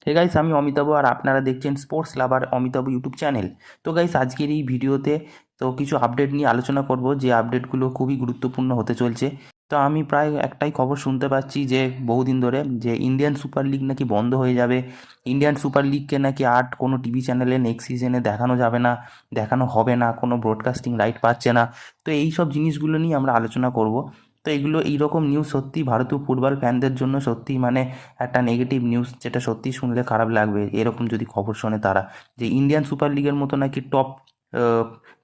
Hey guys, আমি অমিতাভ আর আপনারা দেখছেন স্পোর্টস লাভার অমিতাভ ইউটিউব চ্যানেল। তো গাইস, আজকের এই ভিডিওতে কিছু আপডেট নিয়ে আলোচনা করব, যে আপডেটগুলো খুবই গুরুত্বপূর্ণ হতে চলছে। তো আমি প্রায় একটাই খবর শুনতে পাচ্ছি যে বহুদিন ধরে, যে ইন্ডিয়ান সুপার লিগ নাকি বন্ধ হয়ে যাবে। ইন্ডিয়ান সুপার লিগকে নাকি আর কোনো টিভি চ্যানেলে নেক্সট সিজনে দেখানো যাবে না, দেখানো হবে না, কোনো ব্রডকাস্টিং রাইট পাচ্ছে না। তো এই সব জিনিসগুলো নিয়ে আমরা আলোচনা করব। তো এইরকম নিউজ সত্যি ভারতীয় ফুটবল ফ্যানদের জন্য সত্যি মানে একটা নেগেটিভ নিউজ, যেটা সত্যি শুনলে খারাপ লাগবে। এরকম যদি খবর শোনে তারা, যে ইন্ডিয়ান সুপার লিগের মতো নাকি টপ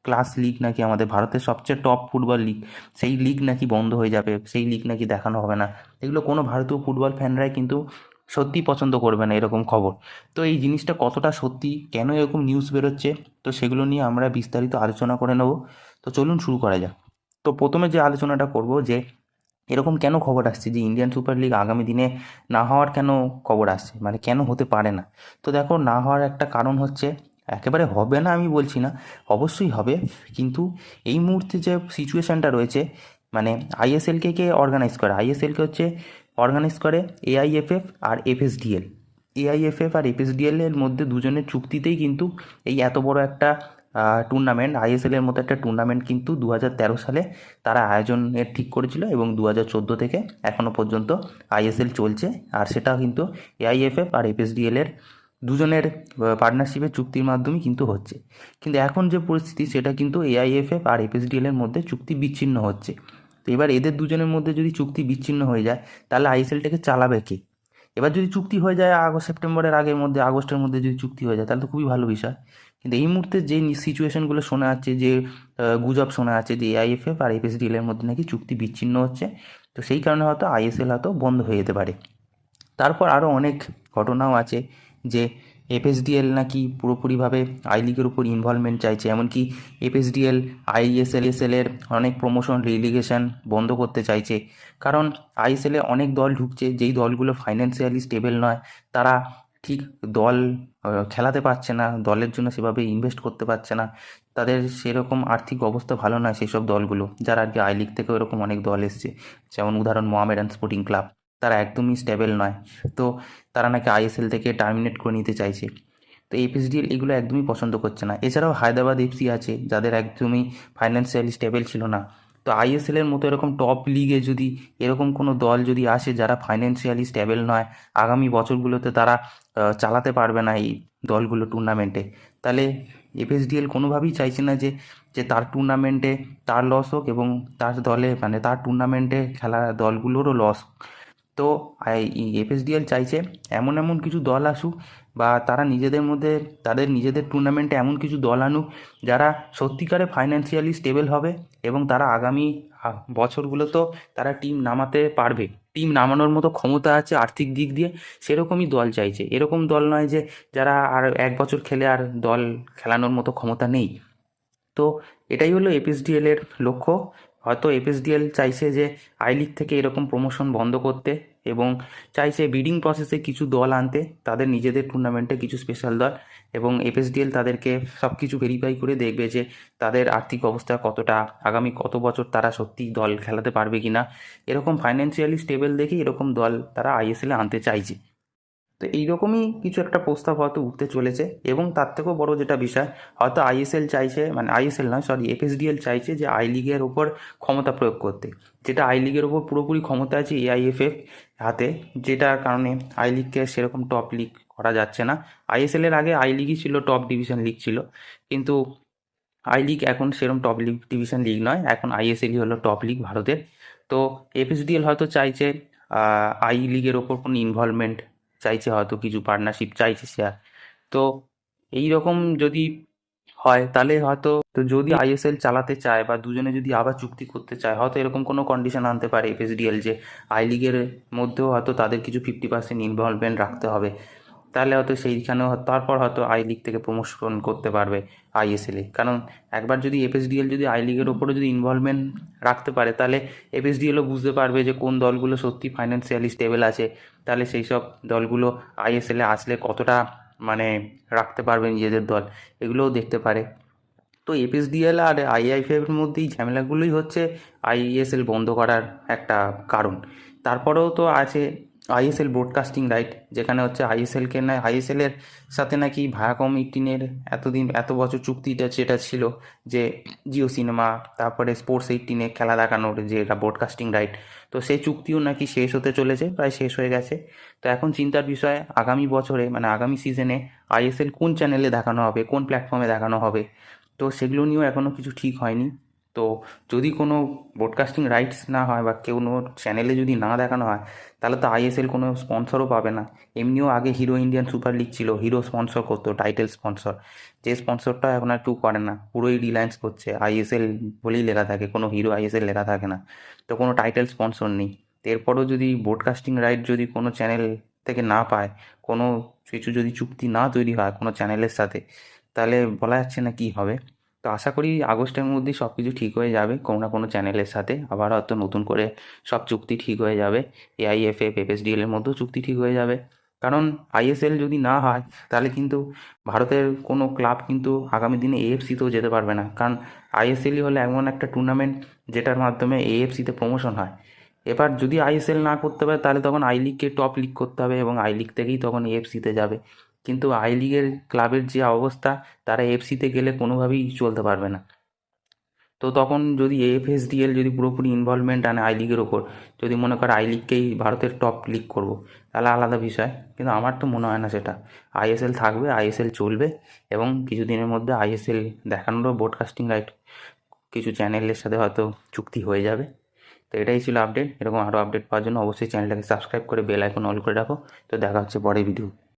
ক্লাস লিগ, নাকি আমাদের ভারতের সবচেয়ে টপ ফুটবল লিগ, সেই লিগ নাকি বন্ধ হয়ে যাবে, সেই লিগ নাকি দেখানো হবে না। এগুলো কোনো ভারতীয় ফুটবল ফ্যানরাই কিন্তু সত্যি পছন্দ করবে না এরকম খবর। তো এই জিনিসটা কতটা সত্যি, কেন এরকম নিউজ বেরোচ্ছে, তো সেগুলো নিয়ে আমরা বিস্তারিত আলোচনা করে নেব। তো চলুন শুরু করা যাক। তো প্রথমে যে আলোচনাটা করব, যে এরকম কেন খবর আসছে যে ইন্ডিয়ান সুপার লিগ আগামী দিনে না হওয়ার কেন খবর আসছে, মানে কেন হতে পারে না। তো দেখো, না হওয়ার একটা কারণ হচ্ছে, একেবারে হবে না আমি বলছি না, অবশ্যই হবে, কিন্তু এই মুহূর্তে যে সিচুয়েশানটা রয়েছে, মানে আইএসএলকে কে অর্গানাইজ করে, আইএসএলকে হচ্ছে অর্গানাইজ করে এআইএফএফ আর এফএসডিএল। এআইএফএফ আর এফএসডিএল এর মধ্যে দুজনের চুক্তিতেই কিন্তু এই এত বড় একটা টুর্নামেন্ট, আইএসএলের মতো একটা টুর্নামেন্ট কিন্তু 2013 সালে তারা আয়োজনের ঠিক করেছিল, এবং 2014 থেকে এখনও পর্যন্ত আইএসএল চলছে। আর সেটা কিন্তু এআইএফএফ আর এফএসডিএল এর দুজনের পার্টনারশিপের চুক্তির মাধ্যমে কিন্তু হচ্ছে। কিন্তু এখন যে পরিস্থিতি, সেটা কিন্তু এআইএফএফ আর এফএসডিএল এর মধ্যে চুক্তি বিচ্ছিন্ন হচ্ছে। তো এবার এদের দুজনের মধ্যে যদি চুক্তি বিচ্ছিন্ন হয়ে যায়, তাহলে আইএসএলটাকে চালাবে কে? এবার যদি চুক্তি হয়ে যায় সেপ্টেম্বরের আগের মধ্যে, আগস্টের মধ্যে যদি চুক্তি হয়ে যায়, তাহলে তো খুবই ভালো বিষয়। কিন্তু এই মুহূর্তে যে সিচুয়েশনগুলো শোনা যাচ্ছে, যে গুজব শোনা যাচ্ছে, যে এআইএফএফ আর এফএসডিএল এর মধ্যে নাকি চুক্তি বিচ্ছিন্ন হচ্ছে, তো সেই কারণে হয়তো আইএসএল হয়তো বন্ধ হয়ে যেতে পারে। তারপর আরও অনেক ঘটনাও আছে, যে এফএসডিএল নাকি পুরোপুরিভাবে আই লিগের উপর ইনভলভমেন্ট চাইছে, এমনকি এফএসডিএল আইএসএল এর অনেক প্রমোশন রিলিগেশন বন্ধ করতে চাইছে। কারণ আইএসএলে অনেক দল ঢুকছে, যেই দলগুলো ফাইন্যান্সিয়ালি স্টেবল নয়, তারা ঠিক দল খেলাতে পারছে না, দলের জন্য সেভাবে ইনভেস্ট করতে পারছে না, তাদের সেরকম আর্থিক অবস্থা ভালো নয় সেই সব দলগুলো, যারা আর কি আই লিগ থেকেও এরকম অনেক দল এসছে, যেমন উদাহরণ মোহামেডান স্পোর্টিং ক্লাব। তারা একদমই স্টেবল নয়, তো তারা নাকি আইএসএল থেকে টার্মিনেট করে নিতে চাইছে। তো এপিএসডিএল এগুলো একদমই পছন্দ করছে না। এছাড়াও হায়দ্রাবাদ এফসি আছে, যাদের একদমই ফাইন্যান্সিয়ালি স্টেবল ছিল না। তো আইএসএলের মতো এরকম টপ লিগে যদি এরকম কোনো দল যদি আসে যারা ফাইন্যান্সিয়ালি স্টেবল নয়, আগামী বছরগুলোতে তারা চালাতে পারবে না এই দলগুলো টুর্নামেন্টে, তাহলে এফএসডিএল কোনোভাবেই চাইছে না যে যে তার টুর্নামেন্টে তার লস হোক, এবং তার দলে মানে তার টুর্নামেন্টে খেলা দলগুলোরও লস। তো এফএসডিএল চাইছে এমন এমন কিছু দল আসুক, বা তারা নিজেদের মধ্যে তাদের নিজেদের টুর্নামেন্টে এমন কিছু দল আনুক যারা সত্যিকারে ফাইন্যান্সিয়ালি স্টেবল হবে, এবং তারা আগামী বছরগুলোতেও তারা টিম নামাতে পারবে, টিম নামানোর মতো ক্ষমতা আছে আর্থিক দিক দিয়ে, সেরকমই দল চাইছে। এরকম দল নয় যে যারা আর এক বছর খেলে আর দল খেলানোর মতো ক্ষমতা নেই। তো এটাই হলো এপিএসডিএল এর লক্ষ্য। হয়তো এপিএসডিএল চাইছে যে আই লিগ থেকে এরকম প্রমোশন বন্ধ করতে, এবং চাইছে বিডিং প্রসেসে কিছু দল আনতে, তাদের নিজেদের টুর্নামেন্টে কিছু স্পেশাল দল, এবং এপিএসডিএল তাদেরকে সব কিছু ভেরিফাই করে দেখবে যে তাদের আর্থিক অবস্থা কতটা, আগামী কত বছর তারা সত্যি দল খেলাতে পারবে কিনা। এরকম ফাইন্যান্সিয়ালি স্টেবল দেখে এরকম দল তারা আইএসএলে আনতে চাইছে। তো এইরকমই কিছু একটা প্রস্তাব হয়তো উঠতে চলেছে, এবং তার থেকেও বড় যেটা বিষয়, হয়তো আইএসএল চাইছে, মানে আইএসএল নয় সরি, এফএসডিএল চাইছে যে আই লিগের ওপর ক্ষমতা প্রয়োগ করতে, যেটা আই লিগের ওপর পুরোপুরি ক্ষমতা আছে এআইএফএফ হাতে, যেটার কারণে আই লিগকে সেরকম টপ লিগ করা যাচ্ছে না। আইএসএল এর আগে আই লিগই ছিল টপ ডিভিশন লিগ ছিল, কিন্তু আই লিগ এখন সেরকম টপ লিগ ডিভিশন লিগ নয়, এখন আইএসএলই হলো টপ লিগ ভারতের। তো এফএসডিএল হয়তো চাইছে আই লিগের ওপর কোনো ইনভলভমেন্ট চাইছে, হয়তো কিছু পার্টনারশিপ চাইছে শেয়ার। তো এই রকম যদি হয়, তাহলে হয়তো, তো যদি আইএসএল চালাতে চায় বা দুজনে যদি আবার চুক্তি করতে চায়, হয়তো এরকম কোনো কন্ডিশন আনতে পারে এফএসডিএল, যে আই লিগের মধ্যেও হয়তো তাদের কিছু 50% ইনভলভমেন্ট রাখতে হবে। তাহলে হয়তো সেইখানেও তারপর হয়তো আই লিগ থেকে প্রমোশন করতে পারবে আইএসএলে। কারণ একবার যদি এফএসডিএল যদি আই লিগের ওপরে যদি ইনভলভমেন্ট রাখতে পারে, তাহলে এফএসডিএলও বুঝতে পারবে যে কোন দলগুলো সত্যি ফাইন্যান্সিয়ালি স্টেবল আছে, তাহলে সেই সব দলগুলো আইএসএলে আসলে কতটা মানে রাখতে পারবে নিজেদের দল, এগুলোও দেখতে পারে। তো এফএসডিএল আর আইআইএফএফ এর মধ্যে এই ঝামেলাগুলোই হচ্ছে আইএসএল বন্ধ করার একটা কারণ। তারপরেও তো আছে আইএসএল ব্রডকাস্টিং রাইট, যেখানে হচ্ছে আইএসএলকে না, আইএসএলের সাথে নাকি ভায়াকম 18-এর এত বছর চুক্তিটা যেটা ছিল, যে জিও সিনেমা, তারপরে স্পোর্টস 18-এ খেলা দেখানোর যে ব্রডকাস্টিং রাইট, তো সেই চুক্তিও নাকি শেষ হতে চলেছে, প্রায় শেষ হয়ে গেছে। তো এখন চিন্তার বিষয়, আগামী বছরে মানে আগামী সিজনে আইএসএল কোন চ্যানেলে দেখানো হবে, কোন প্ল্যাটফর্মে দেখানো হবে, তো সেগুলো নিয়েও এখনও কিছু ঠিক হয়নি। তো যদি কোনো ব্রডকাস্টিং রাইটস না হয় বা কোনো চ্যানেলে যদি না দেখানো হয়, তাহলে তো আইএসএল কোনো স্পন্সরও পাবে না। এমনিও আগে হিরো ইন্ডিয়ান সুপার লিগ ছিল, হিরো স্পন্সর করতো, টাইটেল স্পন্সর, যে স্পন্সরটা এখন আর কেউ করে না, পুরোই রিলায়েন্স করছে, আইএসএল বলেই লেখা থাকে, কোনো হিরো আইএসএল লেখা থাকে না, তো কোনো টাইটেল স্পন্সর নেই। তো এরপরও যদি ব্রডকাস্টিং রাইট যদি কোনো চ্যানেল থেকে না পায়, কোনো কিছু যদি চুক্তি না তৈরি হয় কোনো চ্যানেলের সাথে, তাহলে বলা যাচ্ছে না কী হবে। তো আশা করি আগস্টের মধ্যেই সব কিছু ঠিক হয়ে যাবে কোনো না কোনো চ্যানেলের সাথে, আবার হয়তো নতুন করে সব চুক্তি ঠিক হয়ে যাবে। এআইএফএফ, এফএসডিএল এর মধ্যেও চুক্তি ঠিক হয়ে যাবে। কারণ আইএসএল যদি না হয়, তাহলে কিন্তু ভারতের কোনো ক্লাব কিন্তু আগামী দিনে এএফসিতেও যেতে পারবে না। কারণ আইএসএলই হলো এমন একটা টুর্নামেন্ট যেটার মাধ্যমে এএফসিতে প্রমোশন হয়। এবার যদি আইএসএল না করতে পারে, তাহলে তখন আই লিগকে টপ লিগ করতে হবে এবং আই লিগ থেকেই তখন এএফসিতে যাবে। কিন্তু আই লিগের ক্লাবের যে অবস্থা, তারা এফসিতে গেলে কোনোভাবেই চলতে পারবে না। তো তখন যদি এএফএসডিএল যদি পুরোপুরি ইনভলভমেন্ট আনে আই লিগের ওপর, যদি মনে করে আই লিগকেই ভারতের টপ লিগ করব, তাহলে আলাদা বিষয়, কিন্তু আমার তো মনে হয় না সেটা। আইএসএল থাকবে, আইএসএল চলবে, এবং কিছুদিনের মধ্যে আইএসএল দেখানোরও ব্রডকাস্টিং রাইট কিছু চ্যানেলের সাথে হয়তো চুক্তি হয়ে যাবে। তো এটাই ছিল আপডেট। এরকম আরও আপডেট পাওয়ার জন্য অবশ্যই চ্যানেলটাকে সাবস্ক্রাইব করে বেল আইকন অল করে রাখো। তো দেখা হচ্ছে পরের ভিডিও।